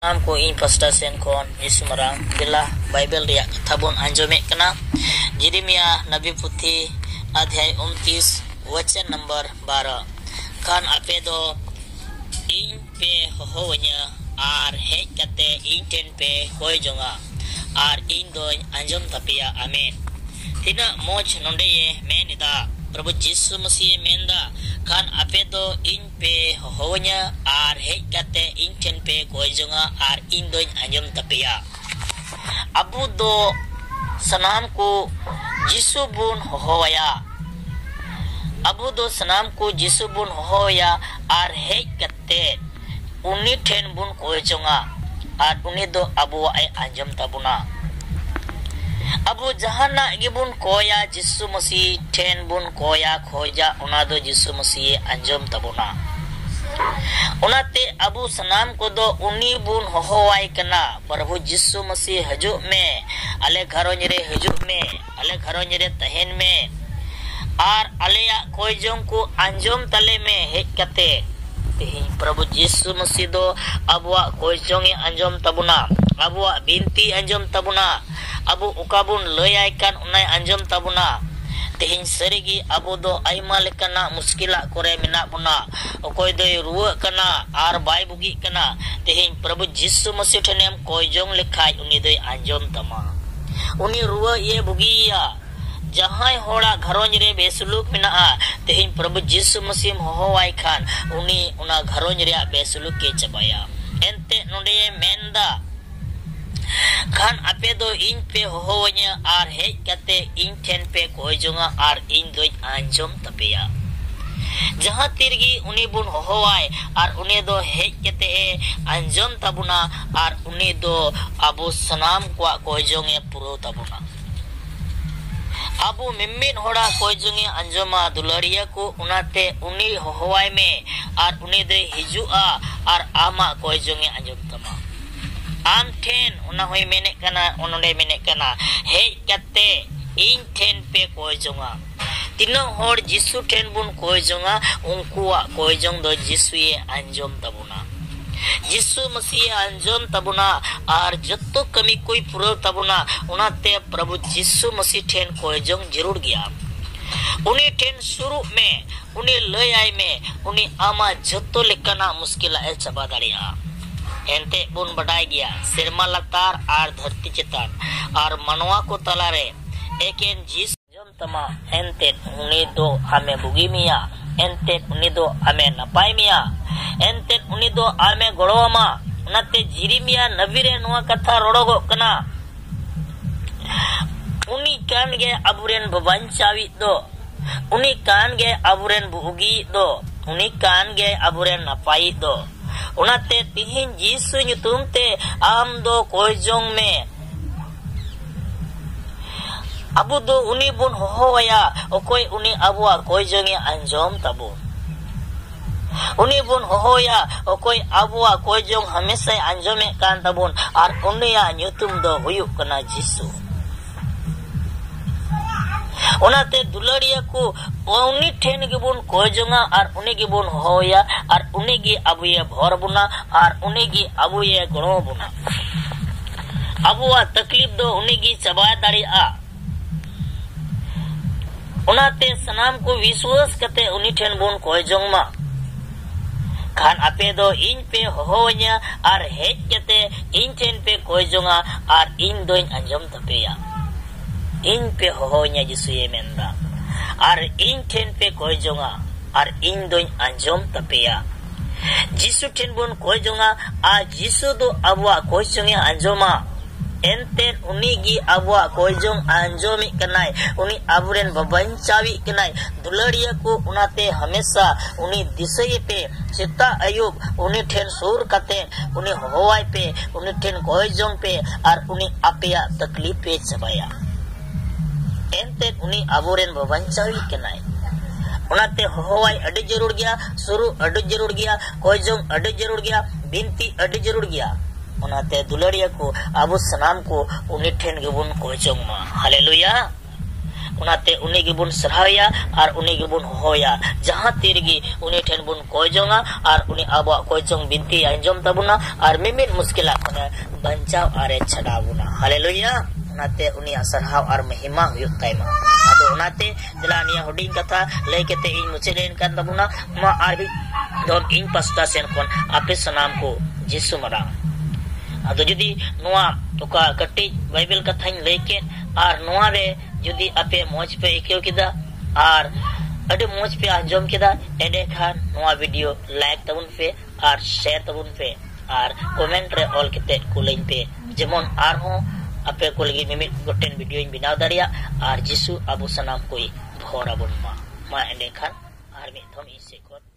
नाम को इन पास्टा सेन कोन यीशु मरांग दिला बाइबल रिया कथा बोन आंजोमे कना जिरिमिया नबी पुथी अध्याय 29 वचन नंबर 12 खान आपे दो इन पे होवन्या आर हेज कते इन टेन पे कोई जोंगा आर इन दो आंजोम तपिया आमीन तिना मोज नोंडे ये मेनिदा प्रभु यीशु मसीह मेंदा खान आपे दो इन पे होवन्या आर हेज कते इन टेन पे कोई जोंगा आर इन दो आंजोम तपिया अबू दो सनाम को यीशु बुन होवया अबू दो सनाम को यीशु बुन होया आर हेज कते उन्नी ठेन बुन कोई जोंगा आर उन्नी दो अबू आई आंजोम तबुना अबू जहाना गिबुन कोया यीशु मसीह ठेन बुन कोया खोजा उना दो यीशु मसीह आंजोम तबुना उनाते अबू सनाम को दो उन्नी बुन होवाई कना प्रभु यीशु मसीह हजू में अले घरों रे हजू में अले घरों रे तहन में आर अलेया कोई जों को आंजोम तले में हेज कते तेहिं प्रभु यीशु मसीह दो अबुआ कोई जों आंजोम तबुना अबुआ बिनती आंजोम तबुना अबू उकाबुन लय कान उनाय आंजोम तबुना तेहिं सरीगी अबू दो आइमा लेकाना मुश्किला करे मेना बुना ओकोय दो रुवा कना आर बाय बुगी कना तेहिं प्रभु यीशु मसीह ठनेम कोई जों लेखाय उनी दो आंजोम तमा उनी रुवा ये बुगिया जहां होड़ा घरों रे बेसुलुक मेना तेहिं प्रभु यीशु मसीह होवाय खान उनी उना घरों रे बेसुलुक के चबाया एंते नोडे मेंदा खान आपे दो इन पे होवन्या आर हेज कते इन ठेन पे कोई जोंगा आर इन दो आंजोम तपिया जहां तिरगी उनी बुन होवाय आर उनी दो हेज कते आंजोम तबुना आर उनी दो अबू सनाम को कोई जोंगे पुरो तबुना अबू मिम्मिन होड़ा कोई जोंगे आंजोमा दुलरिया को उनाते उनी होवाय में आर उनी दो हिजुआ आर आमा कोई जोंगे आंजोम तमा आम ठेन उना होई मेने कना उनोंडे मेने कना हेज कते इन ठेन पे कोई जोंगा तिनो होड़ यीशु ठेन बुन कोई जोंगा उनकुआ कोई जोंग दो यीशु ये आंजोम तबुना यीशु मसीह आंजोम तबुना आर जत्तो कमी कोई पुरो तबुना उनाते प्रभु यीशु मसीह ठेन कोई जोंग जरूर गया उनी ठेन शुरू में उनी लय आय में उनी आमा जत्तो लेकाना मुश्किल ए चबा दाड़िया एंते बुन बडाई गया सिरमा लतार आर धरती चितान आर मनवा को तलारे एकेन जीस जम तमा एंते उनी दो हमें बुगी मिया एंते उनी दो हमें नपाई मिया एंते उनी दो हमें गड़ोमा उनाते जिरिमिया नबीरे नवा कथा रोड़ोगो कना उनी कान गे अबुरेन बबांचावी दो उनी कान गे अबुरेन बुगी दो उनी कान गे अबुरेन नपाई दो उनाते तिहिन यीशु ᱧᱩᱛᱩᱢ ते आम दो कोई जोंग में अबू दो उनी बुन होवया ओकोय उनी अबुआ कोई जोंगे आंजोम तबु उनी बुन होया ओकोय अबुआ कोई जोंग हमेशा आंजोमे कान तबुन आर उनिया ᱧᱩᱛᱩᱢ दो हुयुक कना यीशु उनाते दुलड़िया को उनी ठेन गिबुन कोई जोंगा आर उनी गिबुन होया आर उनी गी अबुये भोर बुना आर उनी गी अबुये गणो बुना अबुआ तकलीफ दो उनी गी चबा दाड़िया उनाते सनाम को विश्वास कते उनी ठेन बुन कोई जोंगमा खान आपे दो इन पे होवन्या आर हेज कते इन ठेन पे कोई जोंगा आर इन दोइन आंजोम तपेया इन पे होवन्या यीशु ये मेंदा आर इन ठेन पे कोई जोंगा आर इन दोइन आंजोम तपेया यीशु ठेन बुन कोई जोंगा आ यीशु दो अबुआ कोई जोंगे आंजोमा एंते उनी गी अबुआ कोई जोंग आंजोमी कनाय उनी अबुरेन बबंचावी कनाय दुलड़िया को उनाते हमेशा उनी दिसये पे चित्ता अयुब उनी ठेन सूर कते उनी होवाय पे उनी ठेन कोई जोंग पे आर उनी आपेया तकलीफ पे चबाया एंते उनी अबुरेन बबंचावी कनाय उनाते होवाय अडी जरूर गया शुरू अडी जरूर गया कोई जोंग अडी जरूर गया बिनती अडी जरूर गया उनाते दुलड़िया को अबू सनाम को उनी ठेन गिबुन कोई जोंग मा हालेलुया उनाते उनी गिबुन सरहाया और उनी गिबुन होया जहां तीरगी उनी ठेन बुन कोयजोंगा और उनी आबो कोयजोंग बिनती अंजम तबुना और मिमित मुश्किला खने बंचाव आरे छडाबुना हालेलुया उनाते उनी सरहाव और महिमा हुयुक ताइमा आदो उनाते दिलानिया हुडिंग कथा लय केते इन मुचेदेन कान तबुना मा आरबी दोन इन पास्ता सेन कोन आपे सनाम को जिसु मरा आदो जुदी नोआ ओका कट्टी बाइबल कथाइन लय के और नोआ रे जुदी आपे मोज पे इकेव किदा और अडे मोज पे अंजम किदा एडे खान नोआ वीडियो लाइक तबुन पे और शेयर तबुन पे और कमेंट रे ऑल केते कुलाइन पे जेमन आर हो आपे को लगी मिमिट गोटेन वीडियो इन बिनाव दारिया और जिसु अबु सनाम कोई भोरा बुन मा एडे खान और मिथम इसे को